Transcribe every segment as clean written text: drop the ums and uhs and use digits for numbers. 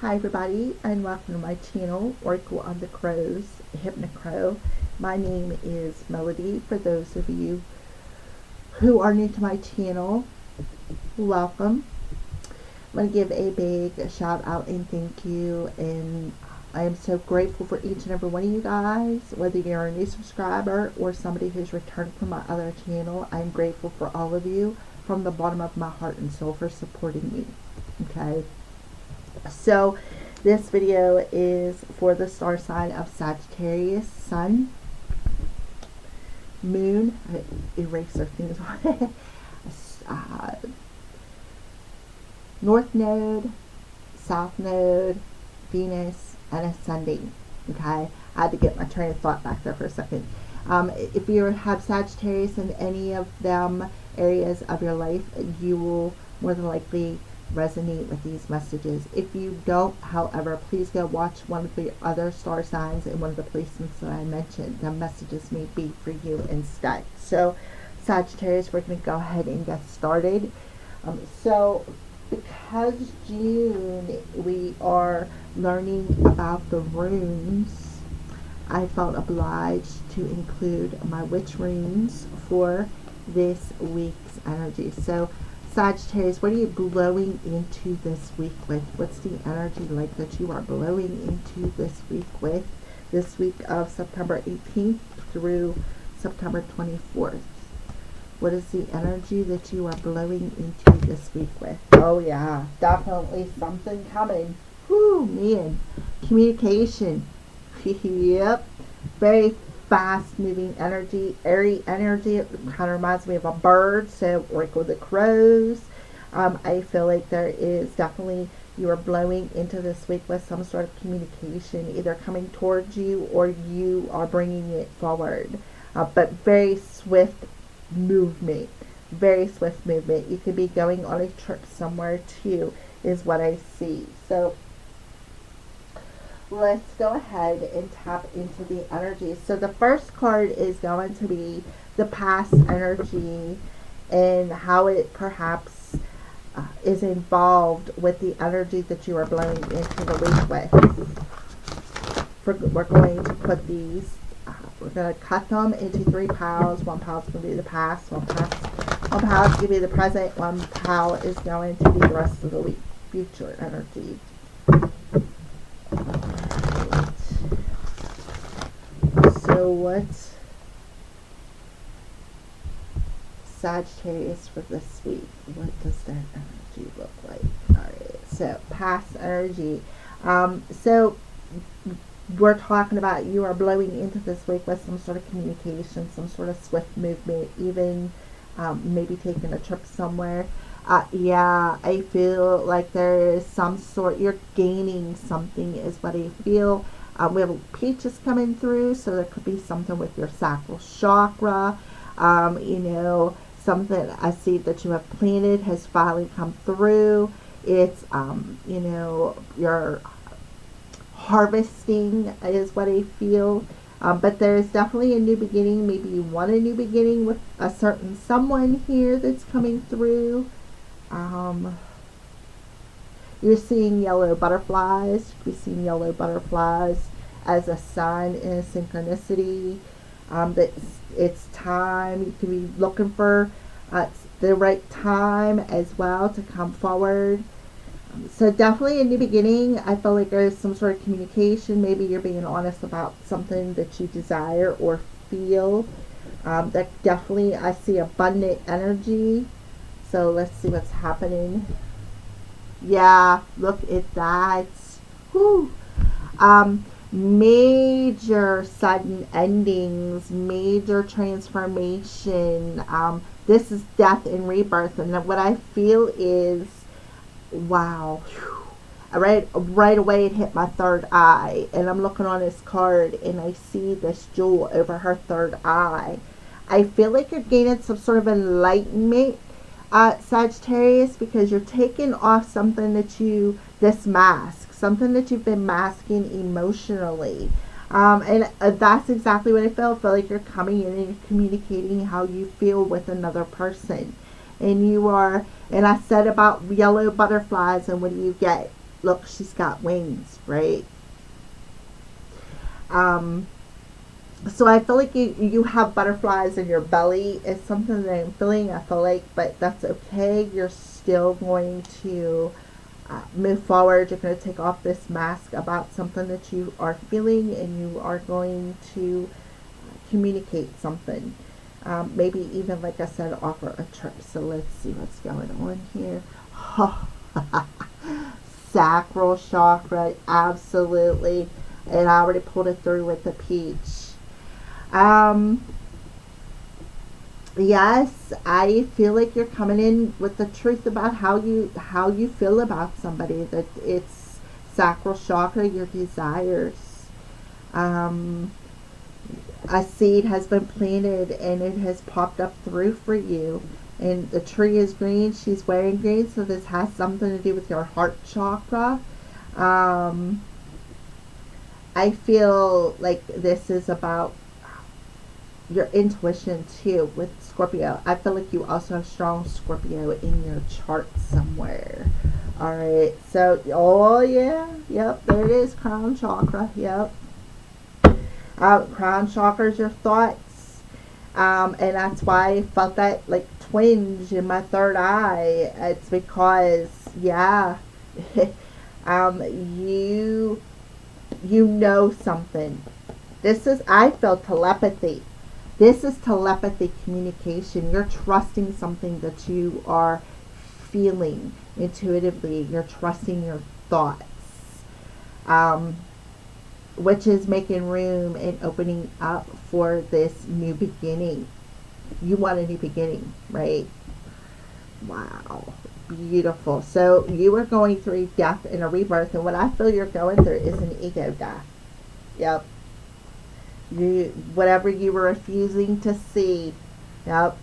Hi everybody, and welcome to my channel, Oracle on the Crows, Hypnocrow. My name is Melody. For those of you who are new to my channel, welcome. I'm going to give a big shout out and thank you, and I am so grateful for each and every one of you guys, whether you're a new subscriber or somebody who's returned from my other channel. I'm grateful for all of you from the bottom of my heart and soul for supporting me. Okay. So this video is for the star sign of Sagittarius, Sun, Moon, eraser things North Node, South Node, Venus, and Ascending. Okay, I had to get my train of thought back there for a second. If you have Sagittarius in any of them areas of your life, you will more than likely resonate with these messages. If you don't, however, please go watch one of the other star signs in one of the placements that I mentioned. The messages may be for you instead. So Sagittarius, we're going to go ahead and get started. So because June we are learning about the runes, I felt obliged to include my witch runes for this week's energy. So Sagittarius, what are you blowing into this week with? What's the energy like that you are blowing into this week with? This week of September 18th through September 24th. What is the energy that you are blowing into this week with? Oh yeah, definitely something coming. Whoo, man. Communication. Yep. Very fast moving energy, airy energy. It kind of reminds me of a bird, so like with the crows. I feel like there is definitely, you are blowing into this week with some sort of communication either coming towards you or you are bringing it forward, but very swift movement. Very swift movement. You could be going on a trip somewhere too, is what I see. So let's go ahead and tap into the energy. So the first card is going to be the past energy and how it perhaps is involved with the energy that you are blowing into the week with. We're going to put these, we're going to cut them into 3 piles. One pile is going to be the past, one pile is going to be the present, one pile is going to be the rest of the week, future energy. So what's Sagittarius for this week? What does that energy look like? Alright, so past energy. So we're talking about you are blowing into this week with some sort of communication, some sort of swift movement, even maybe taking a trip somewhere. Yeah, I feel like there is some sort, you're gaining something is what I feel. We have peaches coming through, so there could be something with your sacral chakra. You know, something I see that you have planted has finally come through. It's, you know, you're harvesting is what I feel. But there's definitely a new beginning. Maybe you want a new beginning with a certain someone here that's coming through. You're seeing yellow butterflies. You could be seeing yellow butterflies as a sign in a synchronicity. That it's time. You could be looking for the right time as well to come forward. So definitely a new beginning. I feel like there's some sort of communication. Maybe you're being honest about something that you desire or feel. That definitely, I see abundant energy. So let's see what's happening. Yeah, look at that. Whew. Major sudden endings, major transformation. This is death and rebirth. And what I feel is, wow. Right away it hit my third eye. And I'm looking on this card and I see this jewel over her third eye. I feel like you're gaining some sort of enlightenment, Sagittarius, because you're taking off something that this mask, something that you've been masking emotionally. And that's exactly what I feel. I feel like you're coming in and you're communicating how you feel with another person. And you are, and I said about yellow butterflies, and what do you get? look, she's got wings, right? So I feel like you have butterflies in your belly. It's something that I'm feeling, I feel like, but that's okay. You're still going to move forward. You're going to take off this mask about something that you are feeling, and you are going to communicate something. Maybe even, like I said, offer a trip. So let's see what's going on here. Sacral chakra, absolutely. And I already pulled it through with the peach. Yes, I feel like you're coming in with the truth about how you feel about somebody. That it's sacral chakra, your desires. A seed has been planted and it has popped up through for you. And the tree is green. She's wearing green, so this has something to do with your heart chakra. I feel like this is about your intuition too with Scorpio. I feel like you also have strong Scorpio in your chart somewhere. Alright, so, oh yeah, yep, there it is, crown chakra, yep. Crown chakra is your thoughts. And that's why I felt that like twinge in my third eye. It's because, yeah, you know something. I felt telepathy. This is telepathy communication. You're trusting something that you are feeling intuitively. You're trusting your thoughts. Which is making room and opening up for this new beginning. You want a new beginning, right? Wow. Beautiful. So you are going through death and a rebirth, and what I feel you're going through is an ego death. Yep. Whatever you were refusing to see, yep.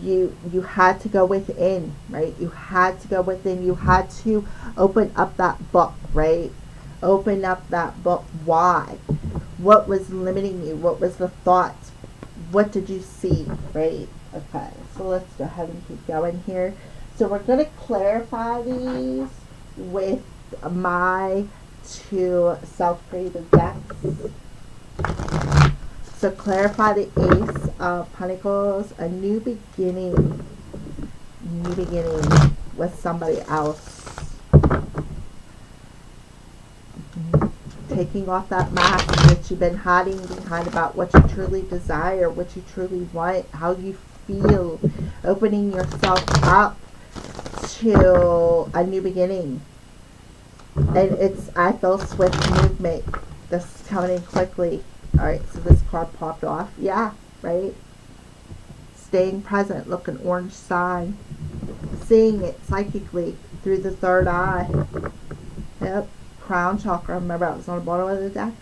You had to go within, right? You had to go within. You had to open up that book, right? Open up that book. Why? What was limiting you? What was the thoughts? What did you see, right? Okay, so let's go ahead and keep going here. So we're going to clarify these with my two self-created decks. So clarify the Ace of Pentacles, a new beginning with somebody else. Taking off that mask that you've been hiding behind about what you truly desire, what you truly want, how you feel, opening yourself up to a new beginning. And I feel swift movement. This is coming in quickly. Alright, so this card popped off. Yeah, right? Staying present. Look, an orange sign. Seeing it psychically through the third eye. Yep. Crown chakra. Remember, I was on the bottom of the deck.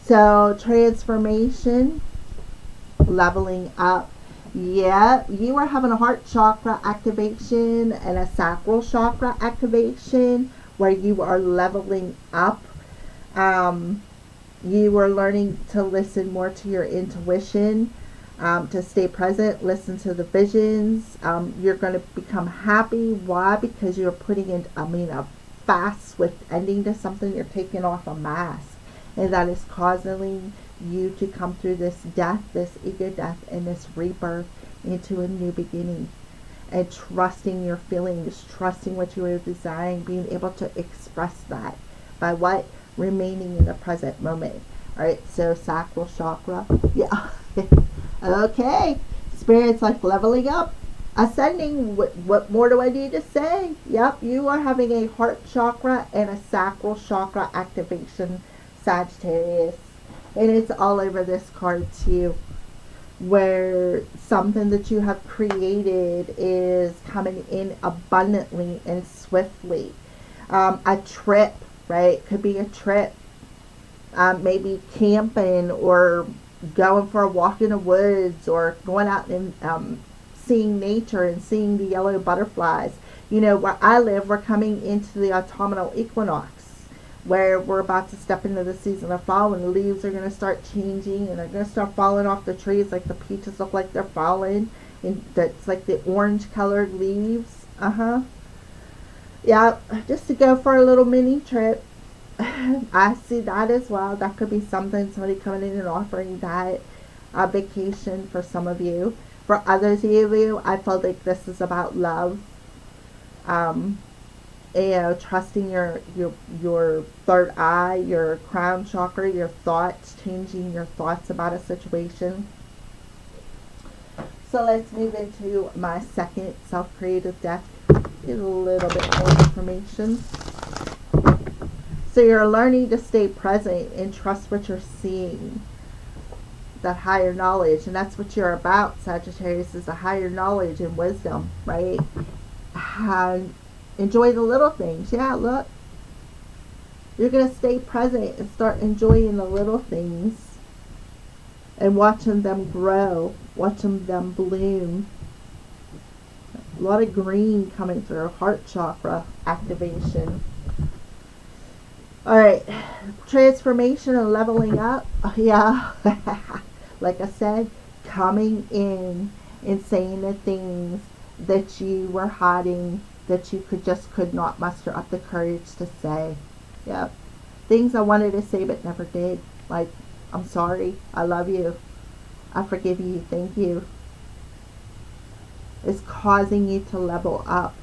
So, transformation. Leveling up. Yeah, you are having a heart chakra activation and a sacral chakra activation where you are leveling up. You are learning to listen more to your intuition, to stay present, listen to the visions. You're going to become happy. Why? Because you're putting in, a fast, swift ending to something. You're taking off a mask. And that is causing you to come through this death, this ego death, and this rebirth into a new beginning. And trusting your feelings, trusting what you are desiring, being able to express that. By what? Remaining in the present moment. Alright, so sacral chakra. Yeah. Okay. Spirit's like leveling up. Ascending. What more do I need to say? Yep, you are having a heart chakra and a sacral chakra activation, Sagittarius. And it's all over this card too, where something that you have created is coming in abundantly and swiftly. A trip, right? Could be a trip. Maybe camping or going for a walk in the woods or going out and seeing nature and seeing the yellow butterflies. You know, where I live, we're coming into the autumnal equinox, where we're about to step into the season of fall, and the leaves are going to start changing and they're going to start falling off the trees. Like the peaches look like they're falling, and that's like the orange colored leaves. Yeah, just to go for a little mini trip. I see that as well. That could be something, somebody coming in and offering that vacation for some of you. For others of you, I feel like this is about love. Um, trusting your third eye, your crown chakra, your thoughts, changing your thoughts about a situation. So let's move into my second self-created deck. Get a little bit more information. So you're learning to stay present and trust what you're seeing. That higher knowledge, and that's what you're about, Sagittarius, is the higher knowledge and wisdom, right? And enjoy the little things. Yeah, look, you're going to stay present and start enjoying the little things and watching them grow, watching them bloom. A lot of green coming through, heart chakra activation. All right, transformation and leveling up. Yeah, like I said, coming in and saying the things that you were hiding, that you could not muster up the courage to say. Yep, things I wanted to say but never did. Like, I'm sorry, I love you, I forgive you, thank you. It's causing you to level up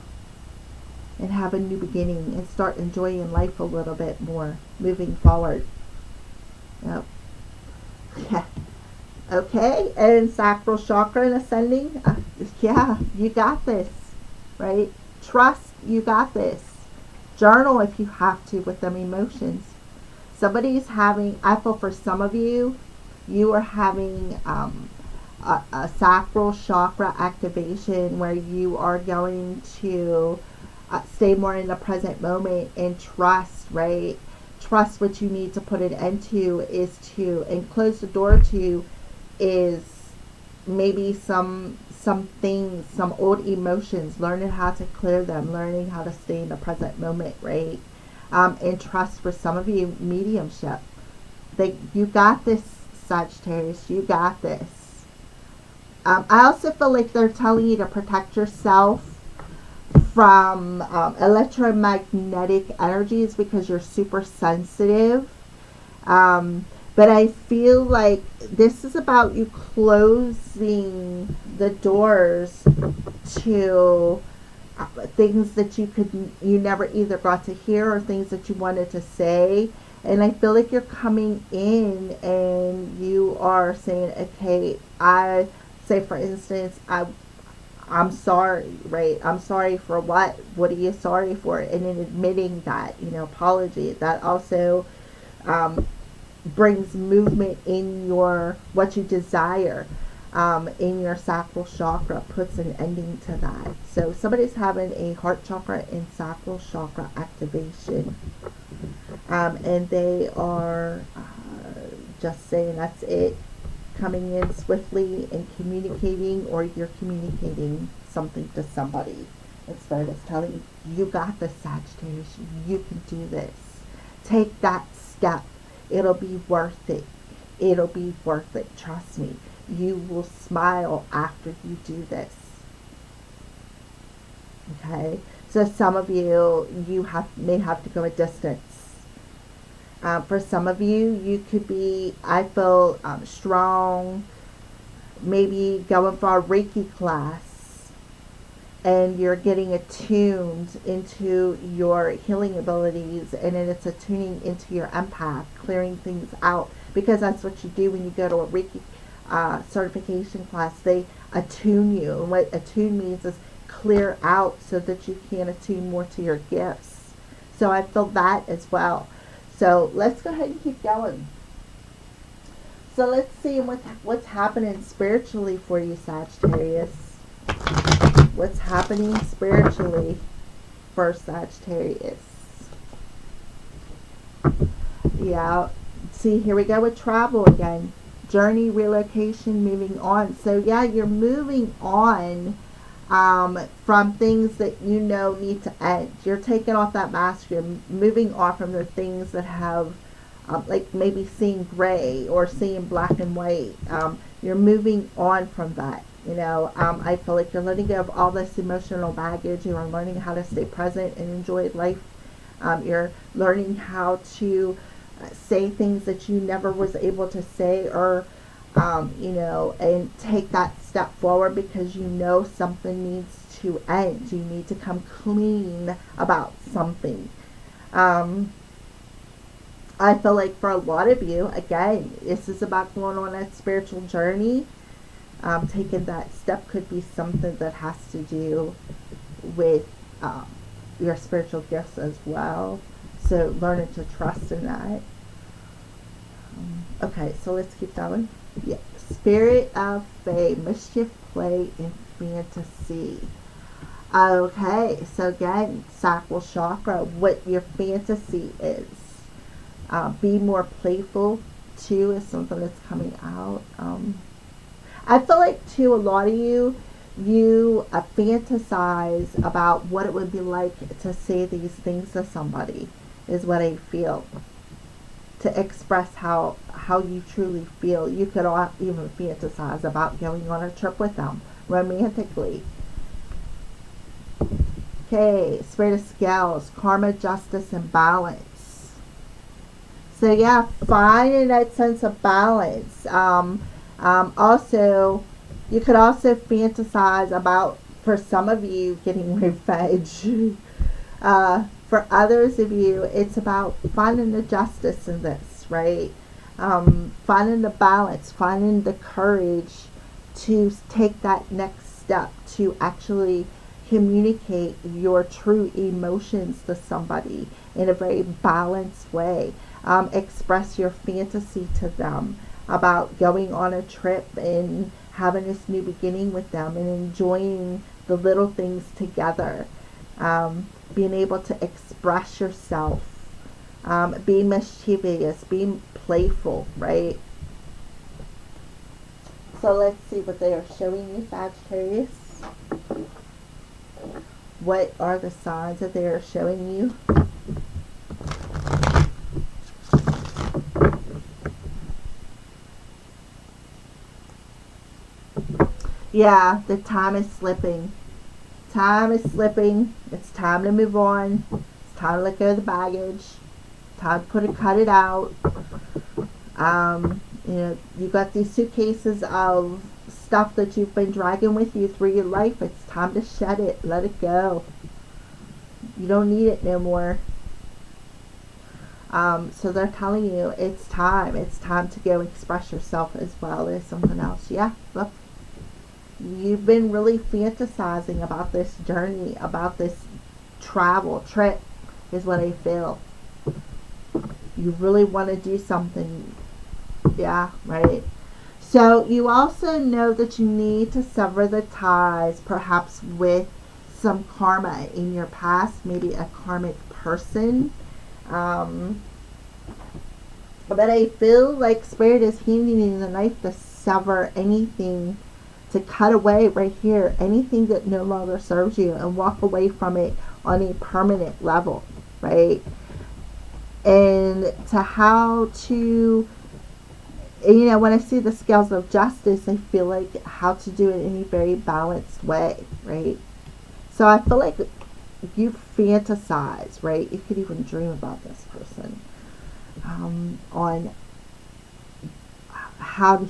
and have a new beginning and start enjoying life a little bit more moving forward. Yep. Yeah. Okay, and sacral chakra and ascending. Yeah, you got this, right? Trust, you got this. Journal if you have to with them emotions. Somebody's having, I feel for some of you, you are having a sacral chakra activation where you are going to stay more in the present moment and trust, right? Trust what you need to put it into is to, and close the door to, is maybe some things, some old emotions, learning how to clear them, learning how to stay in the present moment, right? And trust for some of you, mediumship. You got this, Sagittarius, you got this. I also feel like they're telling you to protect yourself from electromagnetic energies because you're super sensitive. But I feel like this is about you closing the doors to things that you never either got to hear or things that you wanted to say. And I feel like you're coming in and you are saying, okay, I say for instance, I'm sorry, right? I'm sorry for what? What are you sorry for? And in admitting that, apology, that also brings movement in your, what you desire, in your sacral chakra, puts an ending to that. So somebody's having a heart chakra and sacral chakra activation. And they are just saying that's it. Coming in swiftly and communicating, or you're communicating something to somebody. And Spirit is telling you, you got this, Sagittarius. You can do this. Take that step. It'll be worth it. It'll be worth it. Trust me. You will smile after you do this. Okay? So some of you, may have to go a distance. For some of you, you could be, I feel, strong, maybe going for a Reiki class, and you're getting attuned into your healing abilities, and then it's attuning into your empath, clearing things out, because that's what you do when you go to a Reiki certification class. They attune you, and what attune means is clear out so that you can attune more to your gifts. So I feel that as well. So let's go ahead and keep going. So let's see what's happening spiritually for you, Sagittarius. What's happening spiritually for Sagittarius? Yeah. See, here we go with travel again. Journey, relocation, moving on. So yeah, you're moving on from things that need to end. You're taking off that mask. You're moving on from the things that have, like maybe seeing gray or seeing black and white. You're moving on from that. You know, I feel like you're letting go of all this emotional baggage. You are learning how to stay present and enjoy life. You're learning how to say things that you never was able to say, or you know, and take that step forward because you know something needs to end. You need to come clean about something. I feel like for a lot of you, again, this is about going on a spiritual journey. Taking that step could be something that has to do with your spiritual gifts as well. So learning to trust in that. Okay, so let's keep going. Yeah. Spirit of Fae, mischief, play, and fantasy. Okay, so again, sacral chakra, what your fantasy is. Be more playful, too, is something that's coming out. I feel like, too, a lot of you fantasize about what it would be like to say these things to somebody, is what I feel. To express how you truly feel. You could even fantasize about going on a trip with them, romantically. Okay, Spirit of Scales, karma, justice, and balance. So yeah, finding that sense of balance. Also, you could also fantasize about, for some of you, getting revenge. For others of you, it's about finding the justice in this, right? Finding the balance, finding the courage to take that next step, to actually communicate your true emotions to somebody in a very balanced way. Express your fantasy to them about going on a trip and having this new beginning with them and enjoying the little things together. Being able to express yourself, being mischievous, being playful, right? So let's see what they are showing you, Sagittarius. What are the signs that they are showing you? Yeah, the time is slipping. Time is slipping. It's time to move on. It's time to let go of the baggage. Time to cut it out. You know, you got these suitcases of stuff that you've been dragging with you through your life. It's time to shed it. Let it go. You don't need it no more. So they're telling you it's time. It's time to go express yourself as well as something else. Yeah, look. You've been really fantasizing about this journey, about this travel trip, is what I feel. You really want to do something. Yeah, right. So you also know that you need to sever the ties, perhaps with some karma in your past, maybe a karmic person. But I feel like Spirit is handing you the knife to sever anything, to cut away right here, anything that no longer serves you, and walk away from it on a permanent level, right? And to how to, you know, when I see the scales of justice, I feel like how to do it in a very balanced way, right? So I feel like you fantasize, right? You could even dream about this person, on how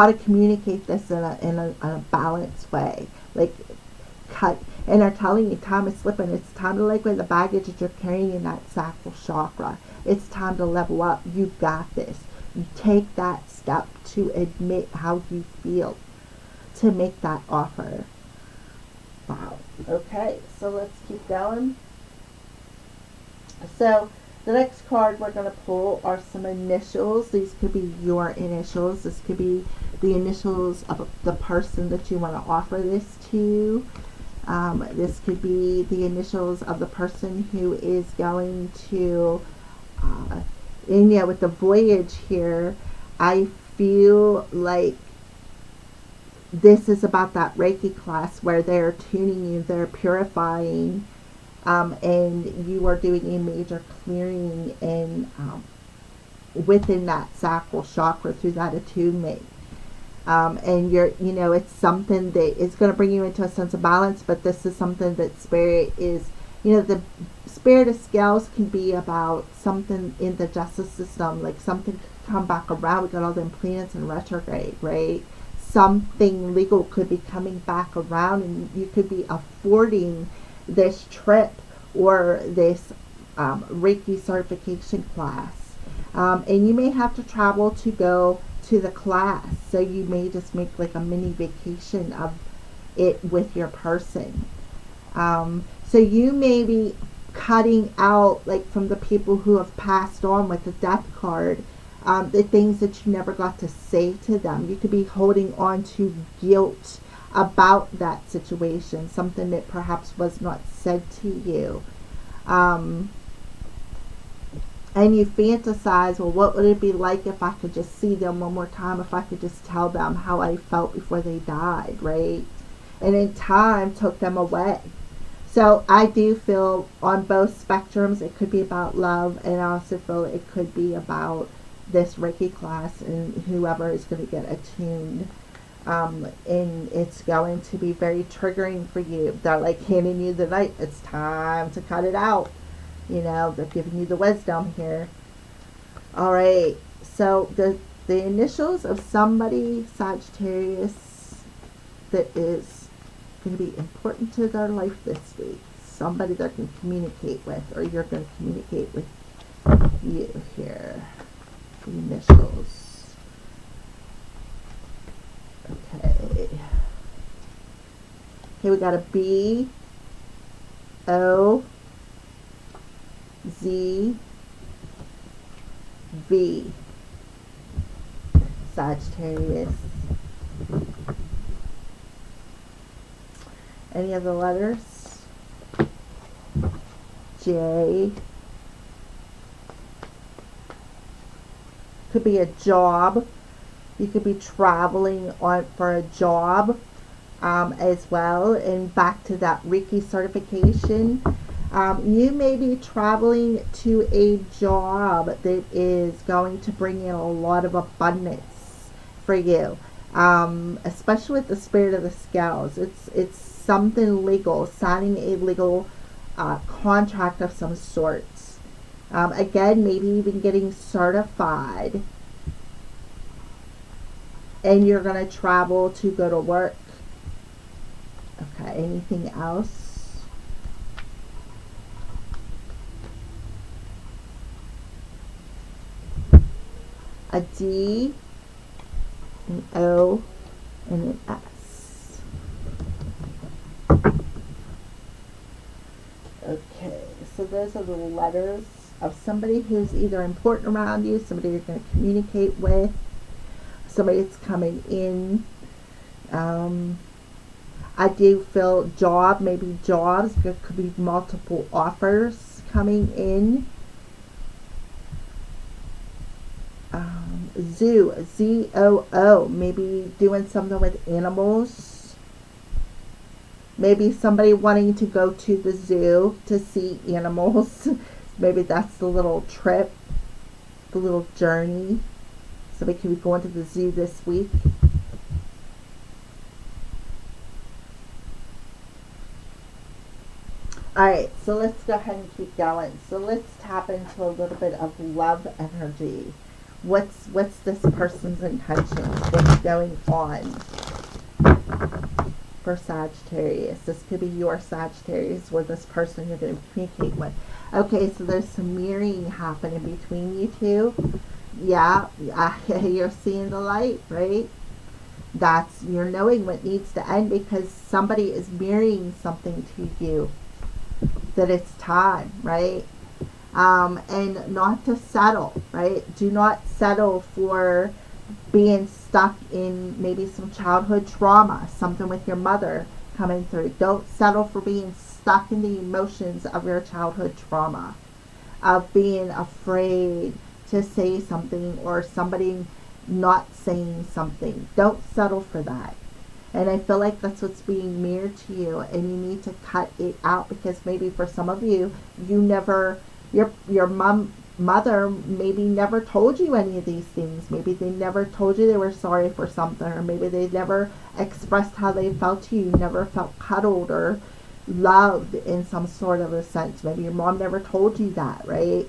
to communicate this in a balanced way. Like, cut, and they're telling you time is slipping. It's time to let go of the baggage that you're carrying in that sacral chakra. It's time to level up. You got this. You take that step to admit how you feel, to make that offer. Wow. Okay, so let's keep going. So the next card we're going to pull are some initials. These could be your initials. This could be the initials of the person that you want to offer this to. This could be the initials of the person who is going to, and yeah, with the voyage here, I feel like this is about that Reiki class where they're tuning you, they're purifying, and you are doing a major clearing and within that sacral chakra through that attunement. And it's something that is going to bring you into a sense of balance, but this is something that spirit is, the spirit of scales can be about something in the justice system, like something could come back around. We got all them planets in retrograde, right? Something legal could be coming back around, and you could be affording this trip or this Reiki certification class. And you may have to travel to go to the class, so you may just make like a mini vacation of it with your person. So you may be cutting out, like, from the people who have passed on with the death card, the things that you never got to say to them. You could be holding on to guilt about that situation, something that perhaps was not said to you. And you fantasize, well, what would it be like if I could just see them one more time, if I could just tell them how I felt before they died, right? And in time took them away. So I do feel on both spectrums, it could be about love, and I also feel it could be about this Reiki class and whoever is going to get attuned. And it's going to be very triggering for you. They're like handing you the light. It's time to cut it out. They're giving you the wisdom here. All right. So the initials of somebody, Sagittarius, that is going to be important to their life this week. Somebody they can communicate with, or you're going to communicate with you here. The initials. Okay. Okay, we got a B, O, Z, V. Sagittarius. Any other letters? J. Could be a job. You could be traveling for a job as well. And back to that Reiki certification. You may be traveling to a job that is going to bring in a lot of abundance for you. Especially with the spirit of the scales. It's something legal, signing a legal contract of some sorts. Again, maybe even getting certified. And you're going to travel to go to work. Okay, anything else? A D, an O, and an S. Okay, so those are the letters of somebody who's either important around you, somebody you're going to communicate with, somebody that's coming in. I do feel job, maybe jobs. There could be multiple offers coming in. Zoo, Z-O-O, maybe doing something with animals. Maybe somebody wanting to go to the zoo to see animals. Maybe that's the little trip, the little journey. Somebody could be going to the zoo this week. Alright, so let's go ahead and keep going. So let's tap into a little bit of love energy. What's this person's intentions? What's going on for Sagittarius? This could be your Sagittarius or this person you're going to communicate with. Okay, so there's some mirroring happening between you two. Yeah, you're seeing the light, right? You're knowing what needs to end because somebody is mirroring something to you. That it's time, right? And not to settle, right? Do not settle for being stuck in maybe some childhood trauma, something with your mother coming through. Don't settle for being stuck in the emotions of your childhood trauma, of being afraid to say something or somebody not saying something. Don't settle for that. And I feel like that's what's being mirrored to you, and you need to cut it out because maybe for some of you, you never, your mom mother maybe never told you any of these things. Maybe they never told you they were sorry for something, or maybe they never expressed how they felt to you, never felt cuddled or loved in some sort of a sense. Maybe your mom never told you that, right?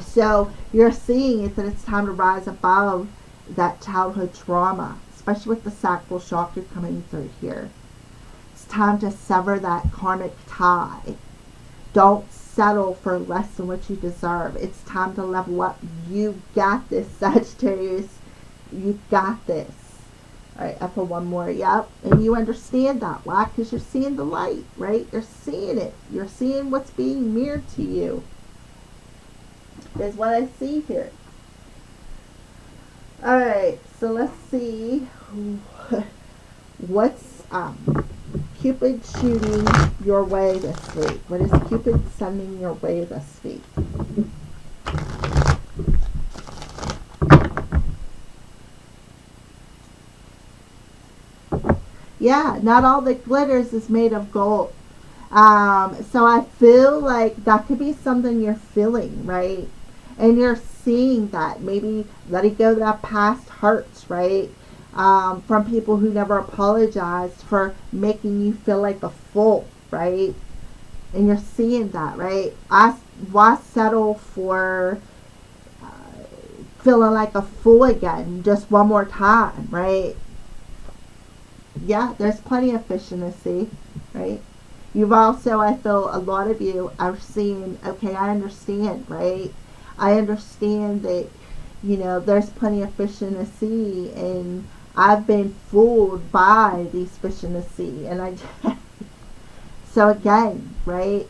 So you're seeing it that it's time to rise above that childhood trauma, especially with the sacral chakra coming through here. It's time to sever that karmic tie. Don't settle for less than what you deserve. It's time to level up. You got this, Sagittarius. You got this. All right, up for one more. Yep. And you understand that. Why? Because you're seeing the light, right? You're seeing it. You're seeing what's being mirrored to you. Is what I see here. All right, so let's see what's Cupid shooting your way this week. What is Cupid sending your way this week? Yeah, not all that glitters is made of gold. So I feel like that could be something you're feeling, right? And you're seeing that. Maybe letting go of that past hurts, right? From people who never apologized for making you feel like a fool, right? And you're seeing that, right? Why settle for feeling like a fool again just one more time, right? Yeah, there's plenty of fish in the sea, right? You've also, I feel a lot of you are seeing, okay, I understand, right? I understand that, you know, there's plenty of fish in the sea, and I've been fooled by these fish in the sea. And so again, right?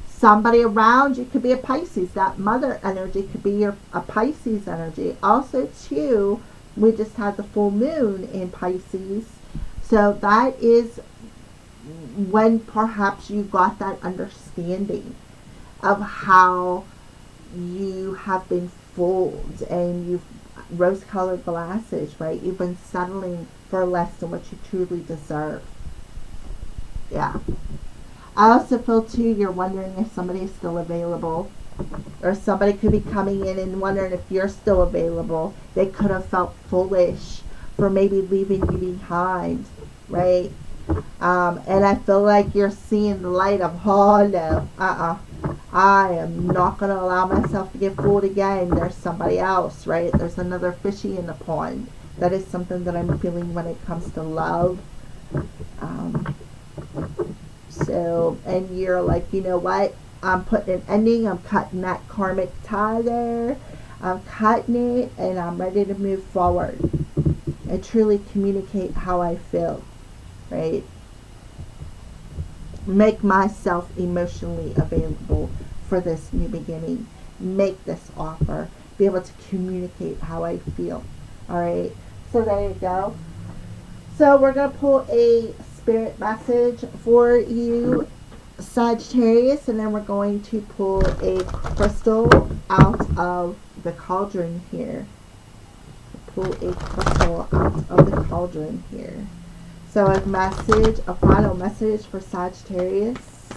Somebody around you could be a Pisces. That mother energy could be a Pisces energy. Also, too, we just had the full moon in Pisces. So that is when perhaps you got that understanding of how you have been fooled, and you've rose-colored glasses, right? You've been settling for less than what you truly deserve. Yeah. I also feel too you're wondering if somebody is still available, or somebody could be coming in and wondering if you're still available. They could have felt foolish for maybe leaving you behind, right? And I feel like you're seeing the light of, oh no, I am not going to allow myself to get fooled again. There's somebody else, right? There's another fishy in the pond. That is something that I'm feeling when it comes to love. So, and you're like, you know what? I'm putting an ending. I'm cutting that karmic tie there. I'm cutting it, and I'm ready to move forward and truly communicate how I feel, right? Make myself emotionally available for this new beginning. Make this offer. Be able to communicate how I feel. All right. So there you go. So we're going to pull a spirit message for you, Sagittarius, and then we're going to pull a crystal out of the cauldron here. Pull a crystal out of the cauldron here. So a final message for Sagittarius.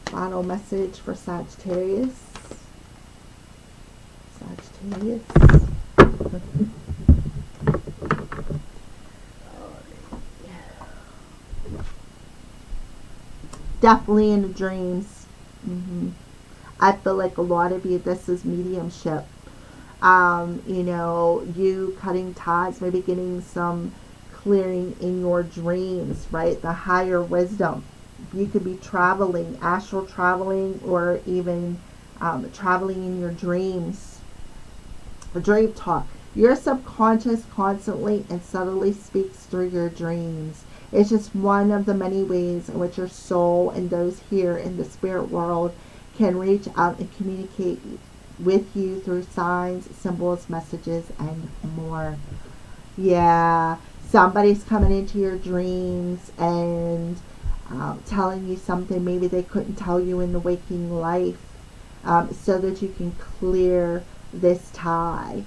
Final message for Sagittarius. Sagittarius. Definitely in the dreams. I feel like a lot of you, this is mediumship. You know, you cutting ties, maybe getting some clearing in your dreams, right? The higher wisdom. You could be traveling, astral traveling, or even traveling in your dreams. Dream talk. Your subconscious constantly and subtly speaks through your dreams. It's just one of the many ways in which your soul and those here in the spirit world can reach out and communicate with you through signs, symbols, messages, and more. Yeah. Somebody's coming into your dreams and telling you something maybe they couldn't tell you in the waking life, so that you can clear this tie.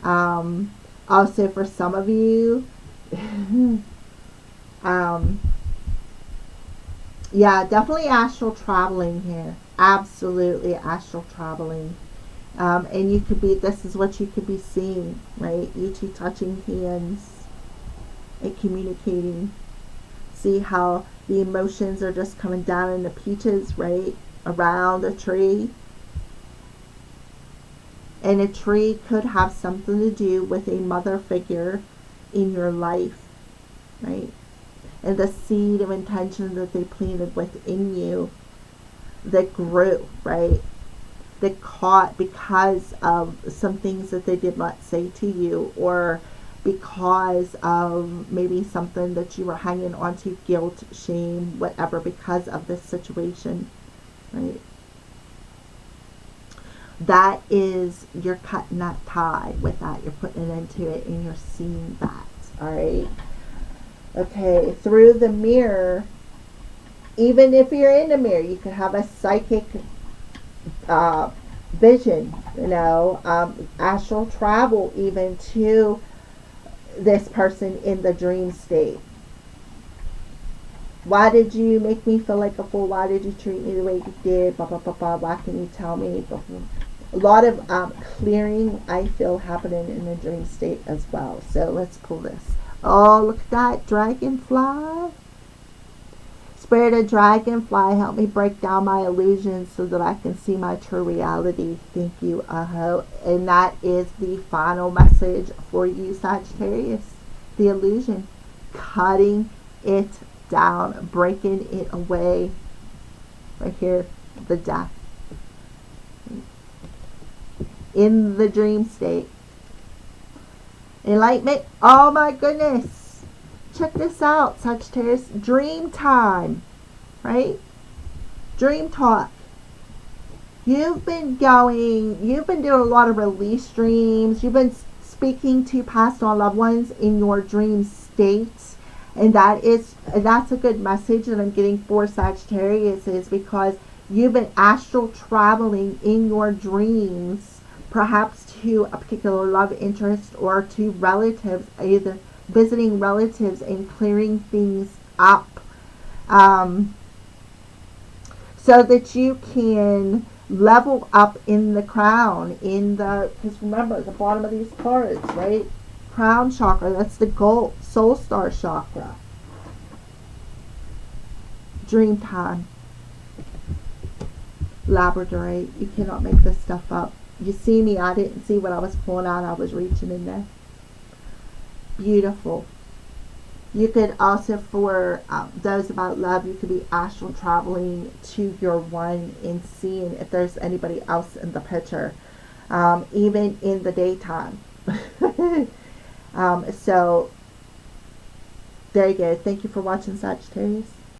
Also, for some of you, yeah, definitely astral traveling here. absolutely astral traveling. And you could be, this is what you could be seeing, right? You two touching hands and communicating. See how the emotions are just coming down in the peaches, right? Around a tree. And a tree could have something to do with a mother figure in your life, right? And the seed of intention that they planted within you that grew, right? That caught because of some things that they did not say to you, or because of maybe something that you were hanging on to, guilt, shame, whatever, because of this situation, right? That is, you're cutting that tie with that. You're putting it into it and you're seeing that, all right? Okay, through the mirror, even if you're in the mirror, you could have a psychic vision, astral travel even to this person in the dream state. Why did you make me feel like a fool? Why did you treat me the way you did? Blah, blah, blah, blah. Why can you tell me? Blah, blah. A lot of clearing, I feel, happening in the dream state as well. So let's pull this. Oh, look at that dragonfly. Spirit of dragonfly, help me break down my illusions so that I can see my true reality. Thank you, Aho. And that is the final message for you, Sagittarius. The illusion. Cutting it down. Breaking it away. Right here. The death. In the dream state. Enlightenment. Oh my goodness. Check this out, Sagittarius. Dream time. Right? Dream talk. You've been doing a lot of release dreams. You've been speaking to past on loved ones in your dream state. And that's a good message that I'm getting for Sagittarius, is because you've been astral traveling in your dreams, perhaps to a particular love interest or to relatives, either visiting relatives and clearing things up, so that you can level up in the crown, because remember, the bottom of these cards, right? Crown chakra, that's the gold, soul star chakra. Dream time. Labradorite, you cannot make this stuff up. You see me, I didn't see what I was pulling out, I was reaching in there. Beautiful. You could also, for those about love, you could be astral traveling to your one and seeing if there's anybody else in the picture, even in the daytime. So there you go. Thank you for watching, Sagittarius.